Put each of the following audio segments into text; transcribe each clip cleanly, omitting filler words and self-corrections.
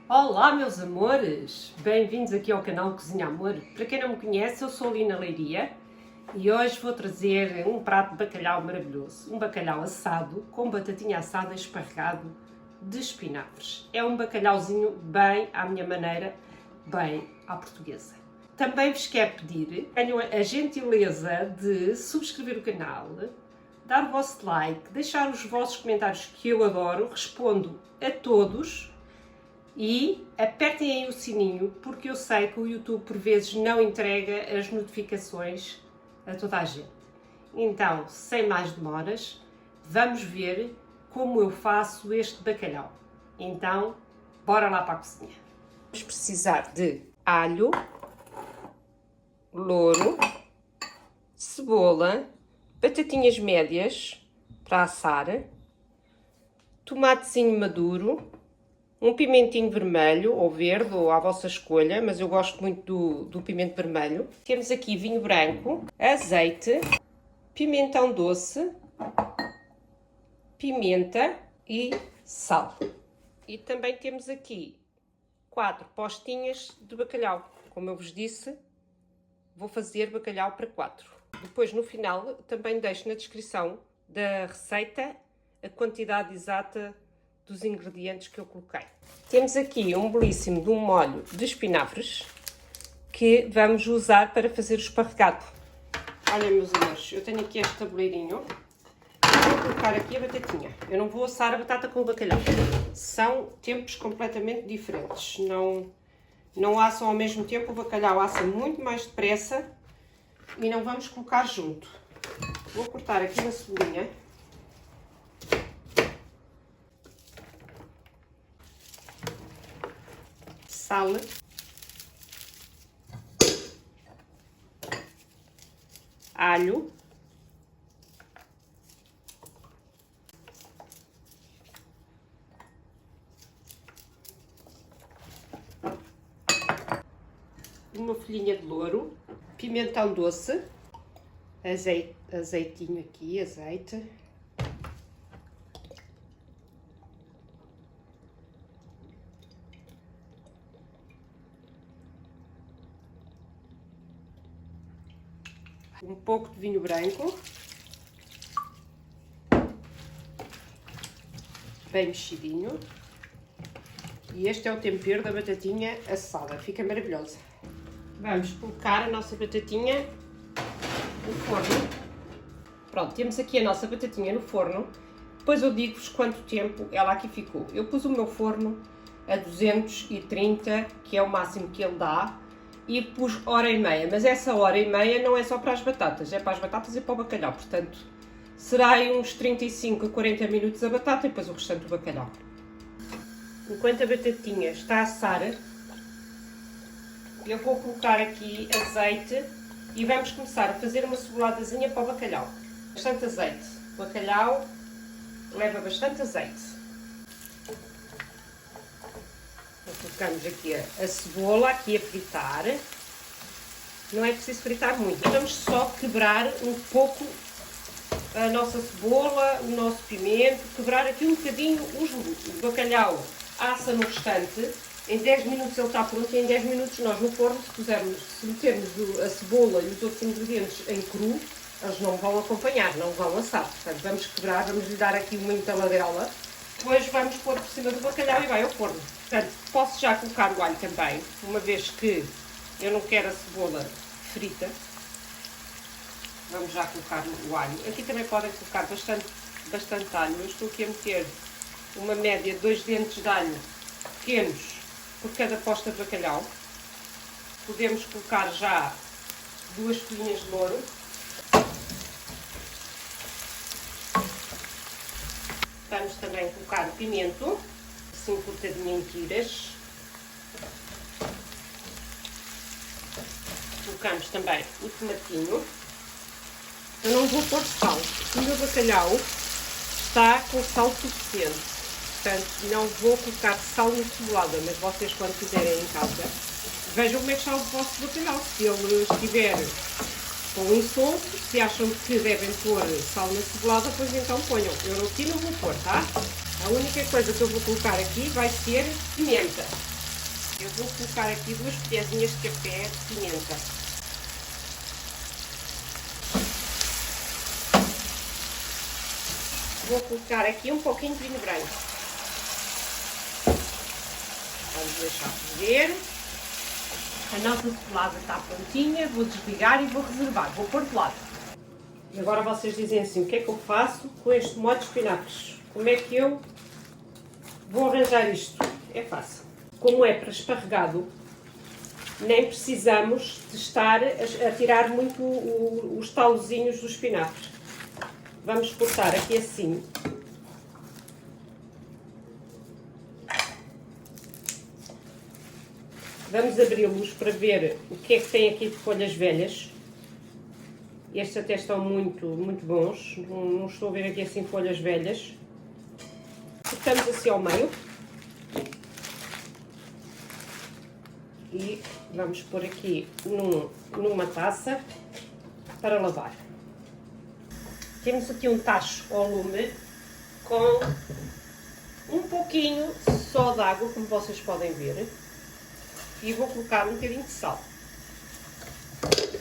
Olá meus amores, bem-vindos aqui ao canal Cozinha Amor. Para quem não me conhece, eu sou a Lina Leiria e hoje vou trazer um prato de bacalhau maravilhoso. Um bacalhau assado com batatinha assada esparregado de espinafres. É um bacalhauzinho bem à minha maneira, bem à portuguesa. Também vos quero pedir, tenham a gentileza de subscrever o canal, dar o vosso like, deixar os vossos comentários que eu adoro, respondo a todos. E apertem aí o sininho, porque eu sei que o YouTube por vezes não entrega as notificações a toda a gente. Então, sem mais demoras, vamos ver como eu faço este bacalhau. Então, bora lá para a cozinha. Vamos precisar de alho, louro, cebola, batatinhas médias para assar, tomatezinho maduro, um pimentinho vermelho ou verde, ou à vossa escolha, mas eu gosto muito do pimento vermelho. Temos aqui vinho branco, azeite, pimentão doce, pimenta e sal. E também temos aqui 4 postinhas de bacalhau. Como eu vos disse, vou fazer bacalhau para 4. Depois, no final, também deixo na descrição da receita a quantidade exata dos ingredientes que eu coloquei. Temos aqui um belíssimo de um molho de espinafres que vamos usar para fazer o esparregado. Olha, meus amores, eu tenho aqui este tabuleirinho. Vou colocar aqui a batatinha. Eu não vou assar a batata com o bacalhau. São tempos completamente diferentes. Não assam ao mesmo tempo. O bacalhau assa muito mais depressa e não vamos colocar junto. Vou cortar aqui uma cebolinha. Sal, alho, uma folhinha de louro, pimentão doce, azeitinho aqui, azeite. Um pouco de vinho branco, bem mexidinho, e este é o tempero da batatinha assada, fica maravilhosa. Vamos colocar a nossa batatinha no forno. Pronto, temos aqui a nossa batatinha no forno, depois eu digo-vos quanto tempo ela aqui ficou. Eu pus o meu forno a 230, que é o máximo que ele dá, e pus hora e meia, mas essa hora e meia não é só para as batatas, é para as batatas e para o bacalhau, portanto será aí uns 35 a 40 minutos a batata e depois o restante do bacalhau. Enquanto a batatinha está a assar, eu vou colocar aqui azeite e vamos começar a fazer uma ceboladazinha para o bacalhau. Bastante azeite, o bacalhau leva bastante azeite. Colocamos aqui a cebola aqui a fritar, não é preciso fritar muito, vamos só quebrar um pouco a nossa cebola, o nosso pimento, quebrar aqui um bocadinho o bacalhau, assa no restante, em 10 minutos ele está pronto e em 10 minutos nós no forno, se metermos a cebola e os outros ingredientes em cru, eles não vão acompanhar, não vão assar, portanto vamos quebrar, vamos lhe dar aqui uma entaladela. Depois vamos pôr por cima do bacalhau e vai ao forno. Portanto, posso já colocar o alho também, uma vez que eu não quero a cebola frita. Vamos já colocar o alho. Aqui também podem colocar bastante alho. Eu estou aqui a meter uma média de 2 dentes de alho pequenos por cada posta de bacalhau. Podemos colocar já 2 folhinhas de louro. Vamos também colocar o pimento, assim cortadinho em tiras. Colocamos também o tomatinho. Eu não vou pôr sal, porque o meu bacalhau está com sal suficiente. Portanto, não vou colocar sal no cebolada, mas vocês quando fizerem em casa, vejam como é que está o vosso bacalhau. Se ele estiver com insolto, se acham que devem pôr sal na cebolada, pois então ponham. Eu aqui não vou pôr, tá? A única coisa que eu vou colocar aqui vai ser pimenta. Eu vou colocar aqui 2 colherzinhas de café de pimenta. Vou colocar aqui um pouquinho de vinho branco. Vamos deixar ferver. A nossa cebolada está prontinha, vou desligar e vou reservar, vou pôr de lado. E agora vocês dizem assim, o que é que eu faço com este molho de espinafres? Como é que eu vou arranjar isto? É fácil. Como é para esparregado, nem precisamos de estar a tirar muito os talozinhos dos espinafres. Vamos cortar aqui assim. Vamos abri-los para ver o que é que tem aqui de folhas velhas. Estes até estão muito bons. Não estou a ver aqui assim folhas velhas. Cortamos assim ao meio. E vamos pôr aqui numa taça para lavar. Temos aqui um tacho ao lume com um pouquinho só de água, como vocês podem ver. E vou colocar um bocadinho de sal.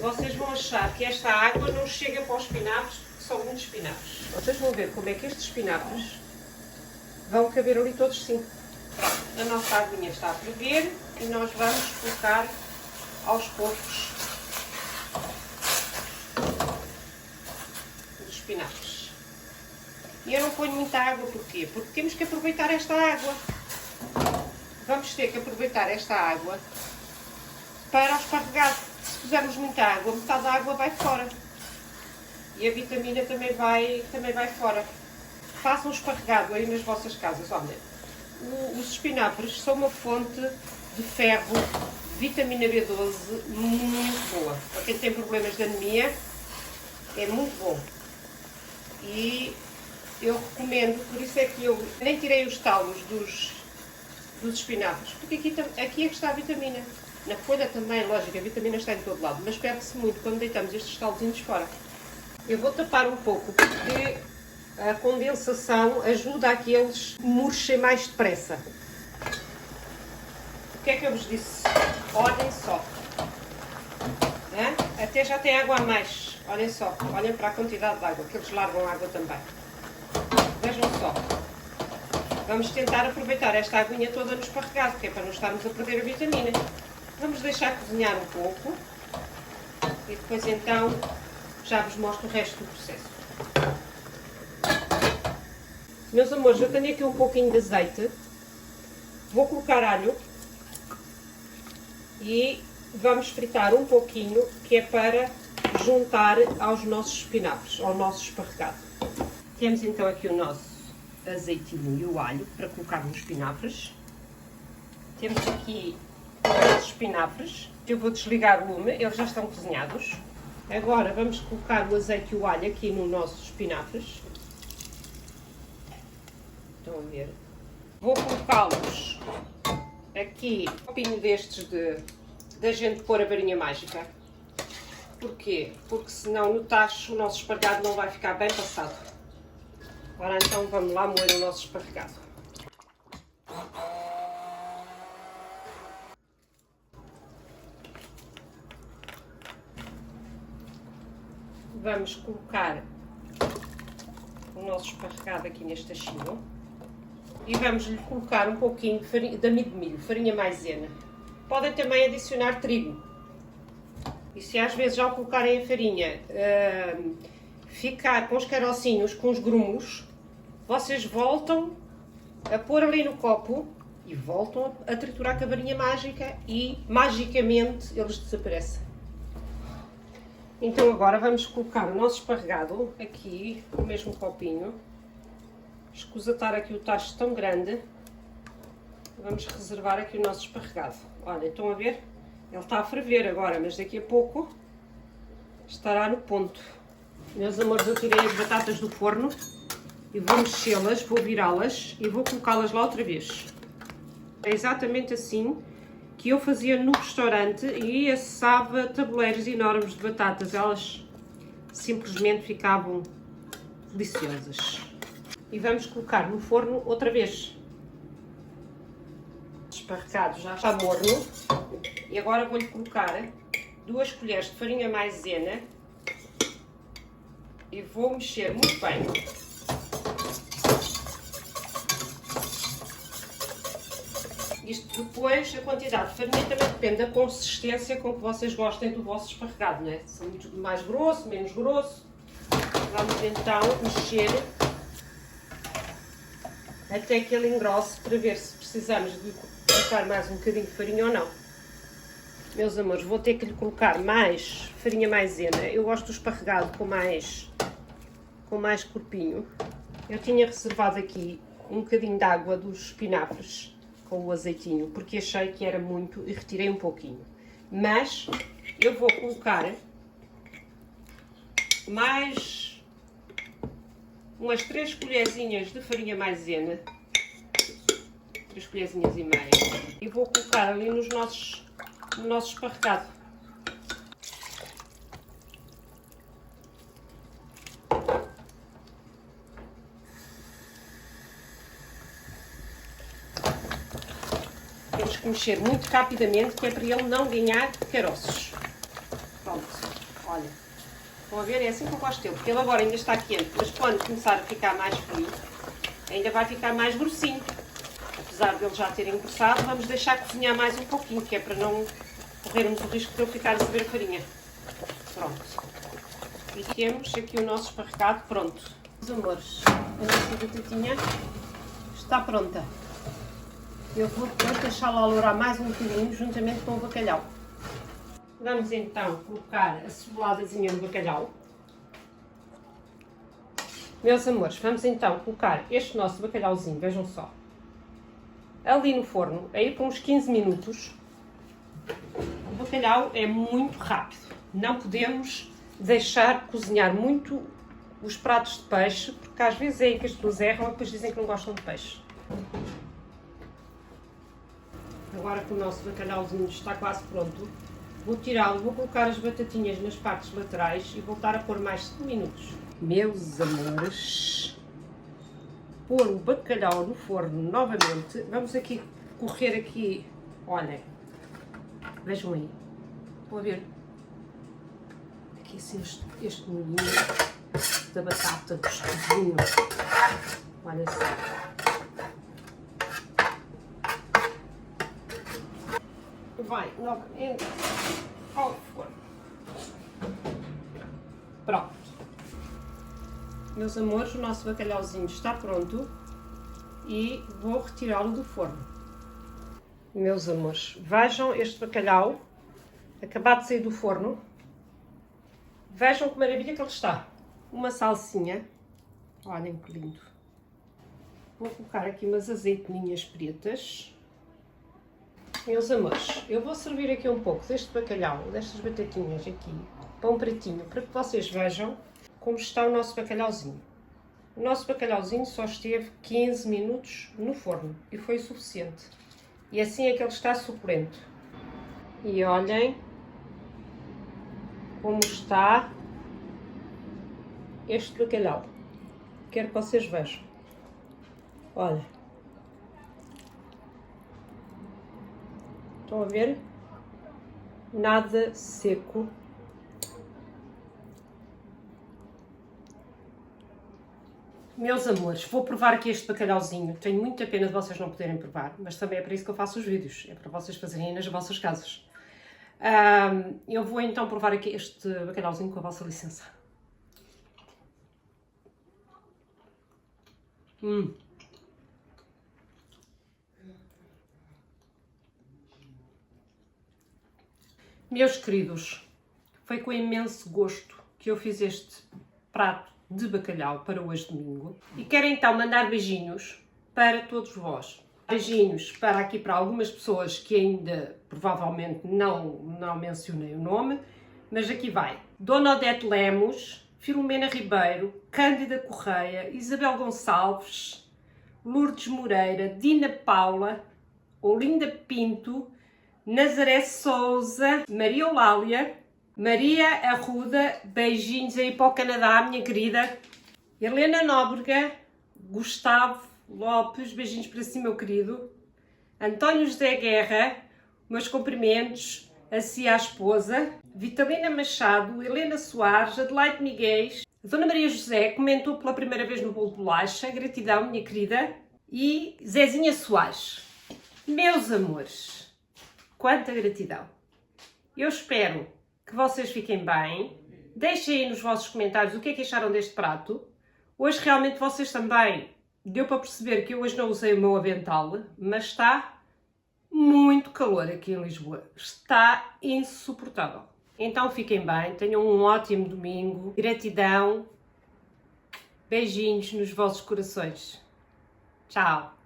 Vocês vão achar que esta água não chega para os espinafres, porque são muitos espinafres. Vocês vão ver como é que estes espinafres vão caber ali todos sim. Pronto, a nossa aguinha está a ferver e nós vamos colocar aos poucos os espinafres. E eu não ponho muita água, porquê? Porque temos que aproveitar esta água. Vamos ter que aproveitar esta água para o esparregado. Se pusermos muita água, metade da água vai fora. E a vitamina também vai fora. Façam o esparregado aí nas vossas casas. Olha, os espinafres são uma fonte de ferro, vitamina B12 muito boa. Para quem tem problemas de anemia, é muito bom. E eu recomendo, por isso é que eu nem tirei os talos dos espinafres, porque aqui é que está a vitamina. Na folha também, lógico, a vitamina está em todo lado, mas perde-se muito quando deitamos estes talozinhos fora. Eu vou tapar um pouco, porque a condensação ajuda a que eles murchem mais depressa. O que é que eu vos disse? Olhem só. Até já tem água a mais. Olhem só, olhem para a quantidade de água, que eles largam água também. Vejam só. Vamos tentar aproveitar esta aguinha toda no esparregado, que é para não estarmos a perder a vitamina. Vamos deixar cozinhar um pouco e depois então já vos mostro o resto do processo. Meus amores, eu tenho aqui um pouquinho de azeite. Vou colocar alho e vamos fritar um pouquinho, que é para juntar aos nossos espinafres, ao nosso esparregado. Temos então aqui o nosso azeitinho e o alho para colocar nos espinafres. Temos aqui os nossos espinafres. Eu vou desligar o lume, eles já estão cozinhados. Agora vamos colocar o azeite e o alho aqui nos nossos espinafres. Estão a ver? Vou colocá-los aqui, um copinho destes da gente pôr a varinha mágica. Porquê? Porque senão no tacho o nosso esparregado não vai ficar bem passado. Ora então vamos lá moer o nosso esparregado. Vamos colocar o nosso esparregado aqui neste tachinho e vamos lhe colocar um pouquinho de amido de milho, farinha maisena. Podem também adicionar trigo. E se às vezes ao colocarem a farinha ficar com os carocinhos, com os grumos, vocês voltam a pôr ali no copo e voltam a triturar com a varinha mágica e magicamente eles desaparecem. Então agora vamos colocar o nosso esparregado aqui no mesmo copinho. Escusa estar aqui o tacho tão grande. Vamos reservar aqui o nosso esparregado. Olha, estão a ver? Ele está a ferver agora, mas daqui a pouco estará no ponto. Meus amores, eu tirei as batatas do forno e vou mexê-las, vou virá-las e vou colocá-las lá outra vez. É exatamente assim que eu fazia no restaurante e assava tabuleiros enormes de batatas. Elas simplesmente ficavam deliciosas. E vamos colocar no forno outra vez. esparregado já está morno. E agora vou-lhe colocar 2 colheres de farinha maisena e vou mexer muito bem. Isto depois, a quantidade de farinha também depende da consistência com que vocês gostem do vosso esparregado, não é? Se muito mais grosso, menos grosso. Vamos então mexer até que ele engrosse para ver se precisamos de colocar mais um bocadinho de farinha ou não. Meus amores, vou ter que lhe colocar mais farinha maisena. Eu gosto do esparregado com mais corpinho. Eu tinha reservado aqui um bocadinho de água dos espinafres com o azeitinho, porque achei que era muito e retirei um pouquinho. Mas eu vou colocar mais umas 3 colherzinhas de farinha maisena, 3 colherzinhas e meia, e vou colocar ali no nosso esparregado. Temos que mexer muito rapidamente, que é para ele não ganhar caroços. Pronto, olha. Estão a ver? É assim que eu gosto dele, porque ele agora ainda está quente, mas quando começar a ficar mais frio, ainda vai ficar mais grossinho. Apesar dele já ter engrossado, vamos deixar cozinhar mais um pouquinho, que é para não corrermos o risco de ele ficar a saber a farinha. Pronto. E temos aqui o nosso esparregado pronto. Meus amores, a nossa batatinha está pronta. Eu vou depois deixá-la alourar mais um bocadinho, juntamente com o bacalhau. Vamos então colocar a ceboladazinha no bacalhau. Meus amores, vamos então colocar este nosso bacalhauzinho, vejam só, ali no forno, aí por uns 15 minutos. O bacalhau é muito rápido, não podemos deixar cozinhar muito os pratos de peixe, porque às vezes é aí que as pessoas erram e depois dizem que não gostam de peixe. Agora que o nosso bacalhauzinho está quase pronto, vou tirá-lo, vou colocar as batatinhas nas partes laterais e voltar a pôr mais 5 minutos. Meus amores, pôr o bacalhau no forno novamente. Vamos aqui correr aqui, olhem, vejam aí, estão a ver? Aqui assim este molhinho da batata gostosinho, olha só. Vai novamente ao forno. Pronto. Meus amores, o nosso bacalhauzinho está pronto e vou retirá-lo do forno. Meus amores, vejam este bacalhau acabado de sair do forno. Vejam que maravilha que ele está. Uma salsinha. Olhem que lindo. Vou colocar aqui umas azeitoninhas pretas. Meus amores, eu vou servir aqui um pouco deste bacalhau, destas batatinhas aqui, para um pratinho, para que vocês vejam como está o nosso bacalhauzinho. O nosso bacalhauzinho só esteve 15 minutos no forno e foi o suficiente. E assim é que ele está suculento. E olhem como está este bacalhau. Quero que vocês vejam. Olha. Estão a ver? Nada seco. Meus amores, vou provar aqui este bacalhauzinho. Tenho muita pena de vocês não poderem provar, mas também é para isso que eu faço os vídeos. É para vocês fazerem nas vossas casas. Eu vou então provar aqui este bacalhauzinho com a vossa licença. Meus queridos, foi com imenso gosto que eu fiz este prato de bacalhau para hoje domingo. E quero então mandar beijinhos para todos vós. Beijinhos para aqui para algumas pessoas que ainda provavelmente não mencionei o nome, mas aqui vai. Dona Odete Lemos, Filomena Ribeiro, Cândida Correia, Isabel Gonçalves, Lourdes Moreira, Dina Paula, Olinda Pinto, Nazaré Souza, Maria Eulália, Maria Arruda, beijinhos aí para o Canadá, minha querida. Helena Nóbrega, Gustavo Lopes, beijinhos para si, meu querido. António José Guerra, meus cumprimentos, a si à esposa, Vitalina Machado, Helena Soares, Adelaide Miguéis, a Dona Maria José comentou pela primeira vez no bolo de bolacha, gratidão, minha querida, e Zezinha Soares. Meus amores, quanta gratidão! Eu espero que vocês fiquem bem. Deixem aí nos vossos comentários o que é que acharam deste prato. Hoje realmente vocês também deu para perceber que eu hoje não usei o meu avental, mas está muito calor aqui em Lisboa. Está insuportável. Então fiquem bem, tenham um ótimo domingo. Gratidão. Beijinhos nos vossos corações. Tchau.